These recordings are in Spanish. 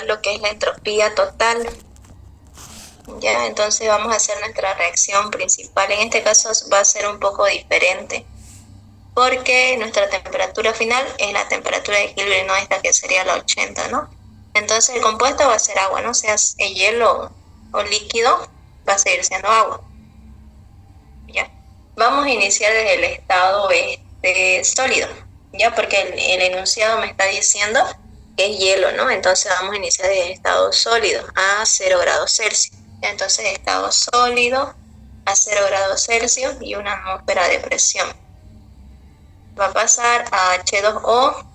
calcular lo que es la entropía total. Ya, entonces vamos a hacer nuestra reacción principal. En este caso va a ser un poco diferente, porque nuestra temperatura final es la temperatura de equilibrio, no esta que sería la 80, ¿no? Entonces el compuesto va a ser agua, ¿no? Sea el hielo o líquido, va a seguir siendo agua. ¿Ya? Vamos a iniciar desde el estado sólido, ¿ya? Porque el enunciado me está diciendo que es hielo, ¿no? Entonces vamos a iniciar desde el estado sólido a 0 grados Celsius. ¿Ya? Entonces estado sólido a 0 grados Celsius y una atmósfera de presión. Va a pasar a H2O,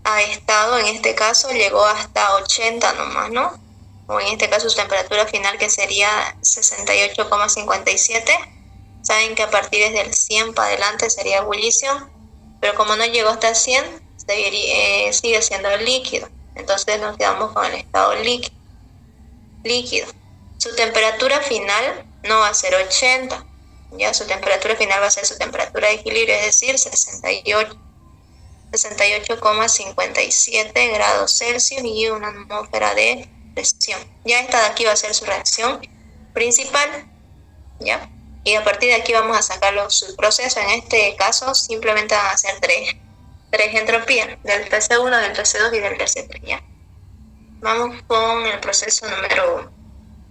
a estado, en este caso llegó hasta 80 nomás, ¿no? O en este caso su temperatura final, que sería 68,57. Saben que a partir del 100 para adelante sería ebullición, pero como no llegó hasta 100, sigue siendo líquido. Entonces nos quedamos con el estado líquido. Su temperatura final no va a ser 80, ya su temperatura final va a ser su temperatura de equilibrio, es decir, 68,57 grados Celsius y una atmósfera de presión. Ya esta de aquí va a ser su reacción principal, ¿ya? Y a partir de aquí vamos a sacar los subprocesos. En este caso simplemente van a ser tres entropías, del TC1, del TC2 y del TC3, ¿ya? Vamos con el proceso número 1.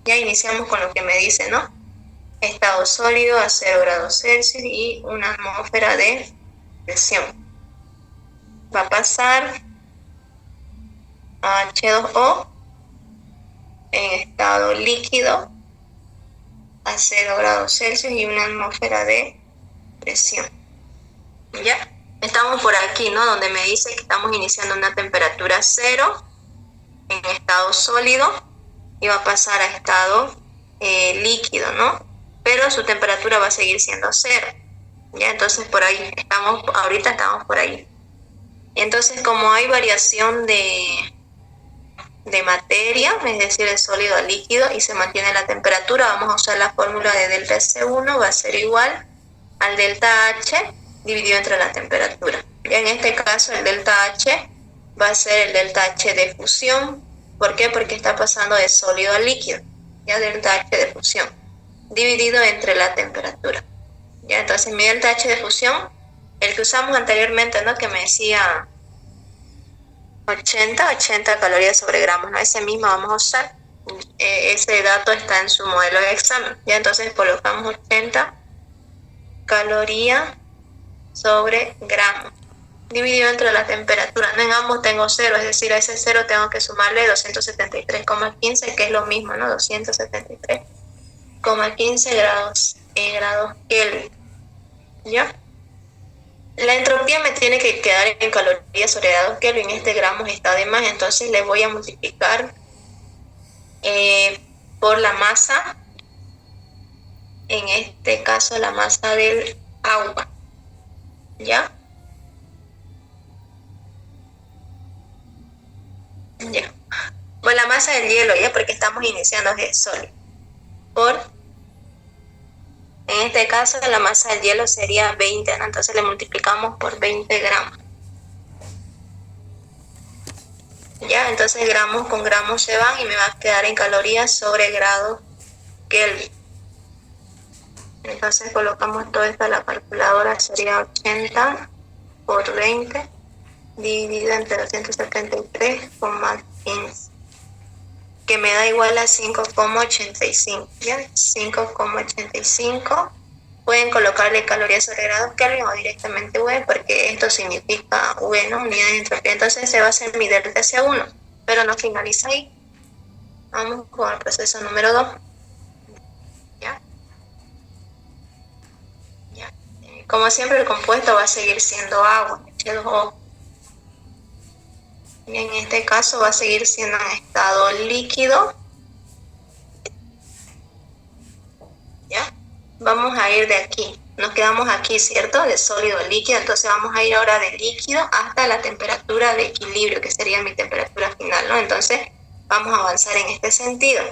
Ya iniciamos con lo que me dice, ¿no? Estado sólido a 0 grados Celsius y una atmósfera de presión. Va a pasar a H2O en estado líquido a 0 grados Celsius y una atmósfera de presión. ¿Ya? Estamos por aquí, ¿no? Donde me dice que estamos iniciando una temperatura 0 en estado sólido y va a pasar a estado líquido, ¿no? Pero su temperatura va a seguir siendo 0. ¿Ya? Entonces por ahí ahorita estamos por ahí. Entonces, como hay variación de materia, es decir, de sólido a líquido, y se mantiene la temperatura, vamos a usar la fórmula de delta S1, va a ser igual al delta H dividido entre la temperatura. Y en este caso el delta H va a ser el delta H de fusión. ¿Por qué? Porque está pasando de sólido a líquido, ya delta H de fusión, dividido entre la temperatura. Ya, entonces mi delta H de fusión, el que usamos anteriormente, ¿no? Que me decía 80 calorías sobre gramos, ¿no? Ese mismo vamos a usar. Ese dato está en su modelo de examen. Ya, entonces colocamos 80 calorías sobre gramos dividido entre la temperatura. No, en ambos tengo 0, es decir, a ese 0 tengo que sumarle 273,15, que es lo mismo, ¿no? 273,15 grados Kelvin. ¿Ya? La entropía me tiene que quedar en calorías sobre grados Kelvin. Este gramos está de más, entonces le voy a multiplicar por la masa, en este caso la masa del agua. ¿Ya? Ya. Pues la masa del hielo, ya, porque estamos iniciando de sólido. En este caso la masa del hielo sería 20, ¿no? Entonces le multiplicamos por 20 gramos. Ya, entonces gramos con gramos se van y me va a quedar en calorías sobre grados Kelvin. Entonces colocamos todo esto a la calculadora, sería 80 por 20 dividido entre 273,15, que me da igual a 5,85, ¿ya? 5,85. Pueden colocarle calorías sobre grados Kelvin o directamente V, porque esto significa V, ¿no? Unidades de entropía. Entonces se va a hacer mi delta S1, pero no finaliza ahí. Vamos con el proceso número 2. ¿Ya? ¿Ya? Como siempre, el compuesto va a seguir siendo agua, H2O. Y en este caso va a seguir siendo en estado líquido. ¿Ya? Vamos a ir de aquí. Nos quedamos aquí, ¿cierto? De sólido a líquido. Entonces vamos a ir ahora de líquido hasta la temperatura de equilibrio, que sería mi temperatura final, ¿no? Entonces vamos a avanzar en este sentido.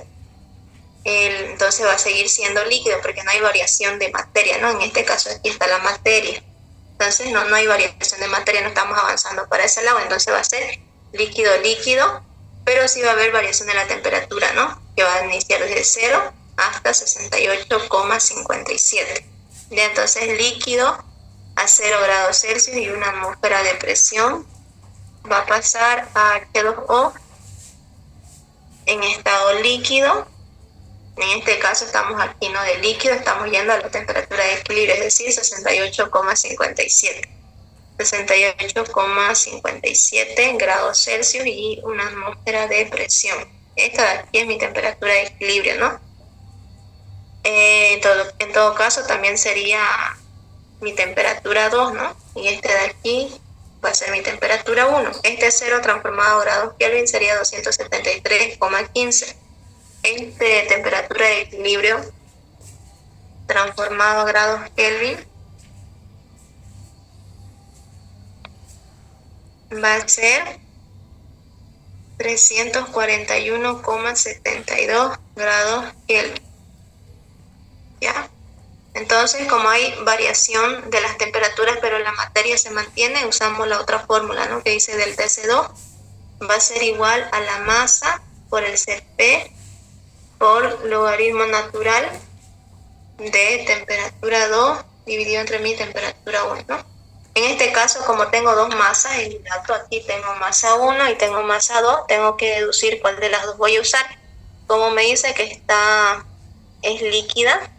Entonces va a seguir siendo líquido porque no hay variación de materia, ¿no? En este caso aquí está la materia. Entonces no hay variación de materia, no estamos avanzando para ese lado. Entonces va a ser líquido, pero sí va a haber variación de la temperatura, ¿no? Que va a iniciar desde 0 hasta 68,57. Ya, entonces líquido a 0 grados Celsius y una atmósfera de presión va a pasar a H2O en estado líquido. En este caso estamos aquí, ¿no? De líquido estamos yendo a la temperatura de equilibrio, es decir, 68,57. 68,57 grados Celsius y una atmósfera de presión. Esta de aquí es mi temperatura de equilibrio, ¿no? En todo caso también sería mi temperatura 2, ¿no? Y este de aquí va a ser mi temperatura 1. Este 0 transformado a grados Kelvin sería 273,15. Este temperatura de equilibrio transformado a grados Kelvin va a ser 341,72 grados Kelvin. ¿Ya? Entonces, como hay variación de las temperaturas, pero la materia se mantiene, usamos la otra fórmula, ¿no? Que dice del TC2 va a ser igual a la masa por el Cp por logaritmo natural de temperatura 2 dividido entre mi temperatura 1, ¿no? En este caso, como tengo dos masas, en mi dato aquí tengo masa 1 y tengo masa 2, tengo que deducir cuál de las dos voy a usar. Como me dice que esta es líquida,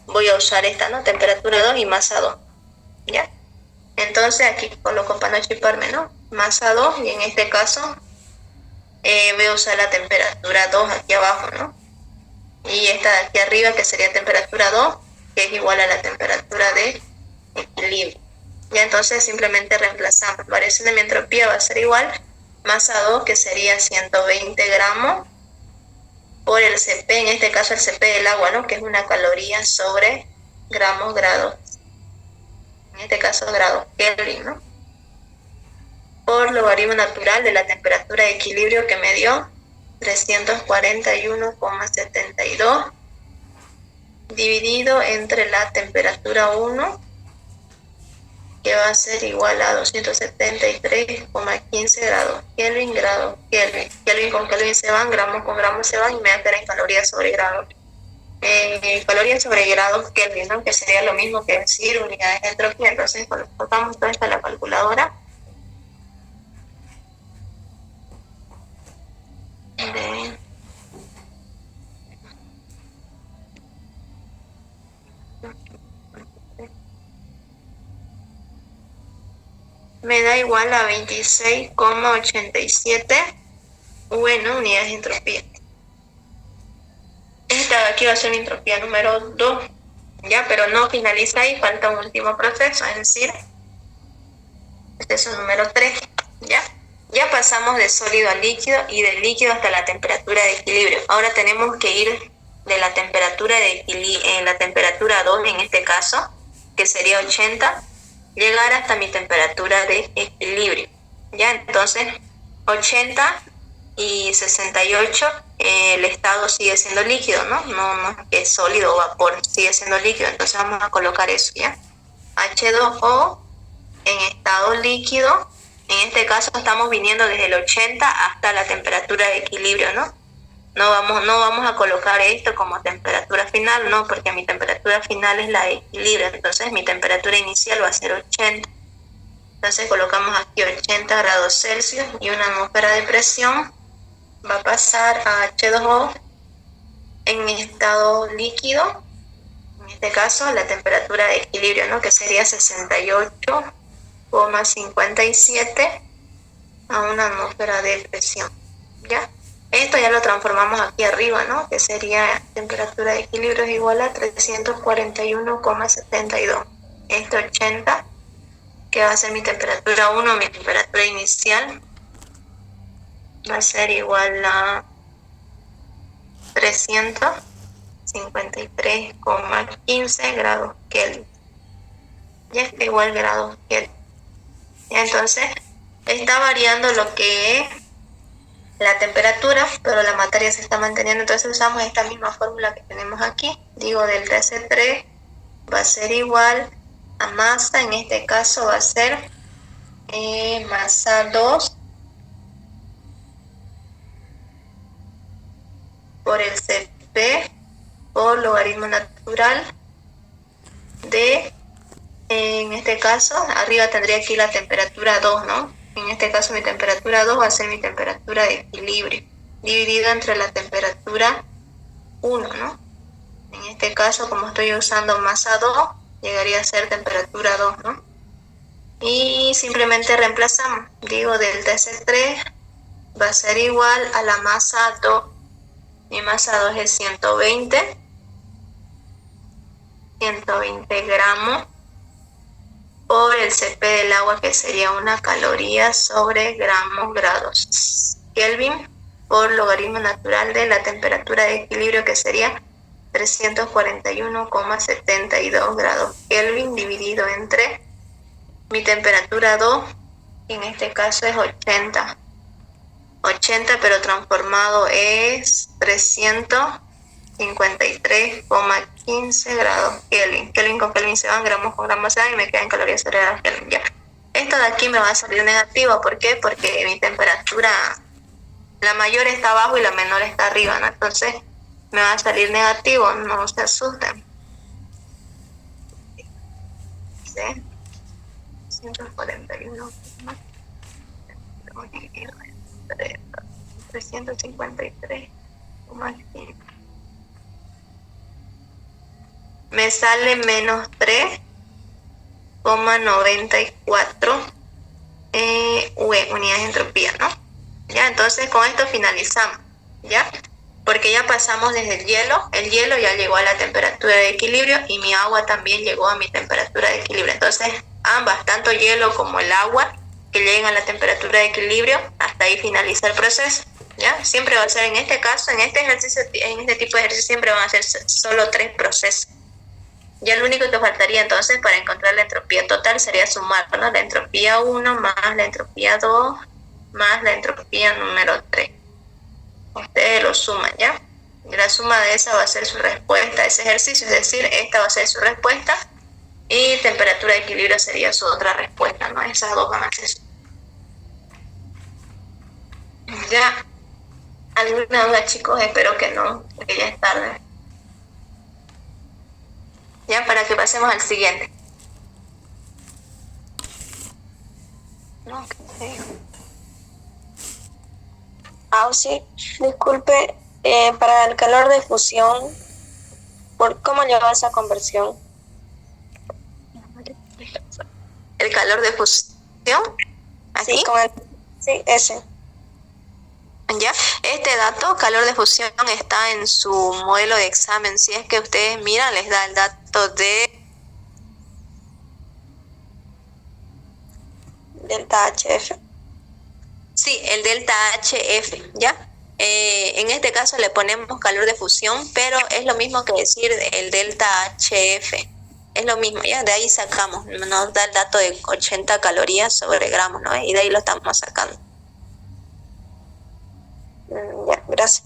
voy a usar esta, ¿no? Temperatura 2 y masa 2, ¿ya? Entonces aquí coloco para no chiparme, ¿no? Masa 2 y en este caso voy a usar la temperatura 2 aquí abajo, ¿no? Y esta de aquí arriba que sería temperatura 2, que es igual a la temperatura de equilibrio. Ya, entonces simplemente reemplazamos. Variación de mi entropía va a ser igual masa 2, que sería 120 gramos, por el Cp, en este caso el Cp del agua, ¿no? Que es una caloría sobre gramos grados. En este caso grados Kelvin, ¿no? Por logaritmo natural de la temperatura de equilibrio que me dio 341,72 dividido entre la temperatura 1, que va a ser igual a 273,15 grados Kelvin, Kelvin con Kelvin se van, gramos con gramos se van y me va a quedar en calorías sobre grados. Calorías sobre grados Kelvin, ¿no? Que sería lo mismo que decir unidades de entropía. Entonces colocamos todo esto en la calculadora. Me da igual a 26,87 unidades de entropía. Esta de aquí va a ser mi entropía número 2, ¿ya? Pero no finaliza ahí, falta un último proceso, es decir, proceso número 3, ¿ya? Ya pasamos de sólido a líquido y del líquido hasta la temperatura de equilibrio. Ahora tenemos que ir de la temperatura de equilibrio, en la temperatura 2 en este caso, que sería 80, llegar hasta mi temperatura de equilibrio. Ya, entonces 80 y 68, el estado sigue siendo líquido, ¿no? No es que es sólido o vapor, sigue siendo líquido. Entonces vamos a colocar eso, ¿ya? H2O en estado líquido. En este caso estamos viniendo desde el 80 hasta la temperatura de equilibrio, ¿no? No vamos a colocar esto como temperatura final, no, porque mi temperatura final es la de equilibrio. Entonces mi temperatura inicial va a ser 80. Entonces colocamos aquí 80 grados Celsius y una atmósfera de presión va a pasar a H2O en estado líquido. En este caso la temperatura de equilibrio, ¿no? Que sería 68,57 a una atmósfera de presión, ¿ya? Esto ya lo transformamos aquí arriba, ¿no? Que sería temperatura de equilibrio es igual a 341,72. Este 80, que va a ser mi temperatura 1, mi temperatura inicial, va a ser igual a 353,15 grados Kelvin. Ya está igual grados Kelvin. Entonces, está variando lo que es la temperatura, pero la materia se está manteniendo. Entonces usamos esta misma fórmula que tenemos aquí. Digo, del TC3 va a ser igual a masa, en este caso va a ser masa 2 por el Cp por logaritmo natural de, en este caso, arriba tendría aquí la temperatura 2, ¿no? En este caso mi temperatura 2 va a ser mi temperatura de equilibrio, dividido entre la temperatura 1, ¿no? En este caso, como estoy usando masa 2, llegaría a ser temperatura 2, ¿no? Y simplemente reemplazamos. Digo, del TC3 va a ser igual a la masa 2. Mi masa 2 es 120 gramos por el Cp del agua, que sería 1 caloría sobre gramos grados Kelvin, por logaritmo natural de la temperatura de equilibrio, que sería 341,72 grados Kelvin, dividido entre mi temperatura 2, que en este caso es 80, pero transformado es 353,15 grados Kelvin. Kelvin con Kelvin se van, gramos con gramos se van, y me quedan calorías sobre grados Kelvin. Ya. Esto de aquí me va a salir negativo. ¿Por qué? Porque mi temperatura, la mayor está abajo y la menor está arriba, ¿no? Entonces me va a salir negativo, no se asusten. ¿Sí? 141 dividido entre 353,15. Me sale menos 3,94 unidades de entropía, ¿no? Ya, entonces con esto finalizamos, ¿ya? Porque ya pasamos desde el hielo ya llegó a la temperatura de equilibrio, y mi agua también llegó a mi temperatura de equilibrio. Entonces ambas, tanto hielo como el agua, que lleguen a la temperatura de equilibrio, hasta ahí finaliza el proceso, ¿ya? Siempre va a ser, en este caso, en este ejercicio, en este tipo de ejercicio, siempre van a ser solo 3 procesos. Ya lo único que faltaría entonces para encontrar la entropía total sería sumar, ¿no? La entropía 1 más la entropía 2 más la entropía número 3. Ustedes lo suman, ¿ya? Y la suma de esa va a ser su respuesta a ese ejercicio, es decir, esta va a ser su respuesta y temperatura de equilibrio sería su otra respuesta, ¿no? Esas dos van a ser. ¿Ya? ¿Alguna duda, chicos? Espero que no, porque ya es tarde. Ya, para que pasemos al siguiente. No, ¿qué sé? Sí, disculpe, para el calor de fusión, ¿cómo lleva esa conversión? ¿El calor de fusión? ¿Aquí? Sí, ese. ¿Ya? Este dato, calor de fusión, está en su modelo de examen. Si es que ustedes miran, les da el dato de delta HF. Sí, el delta HF, ¿ya? En este caso le ponemos calor de fusión, pero es lo mismo que decir el delta HF. Es lo mismo, ¿ya? De ahí sacamos, nos da el dato de 80 calorías sobre gramos, ¿no? Y de ahí lo estamos sacando. Ya, gracias.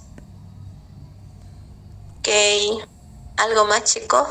Ok, ¿algo más, chicos?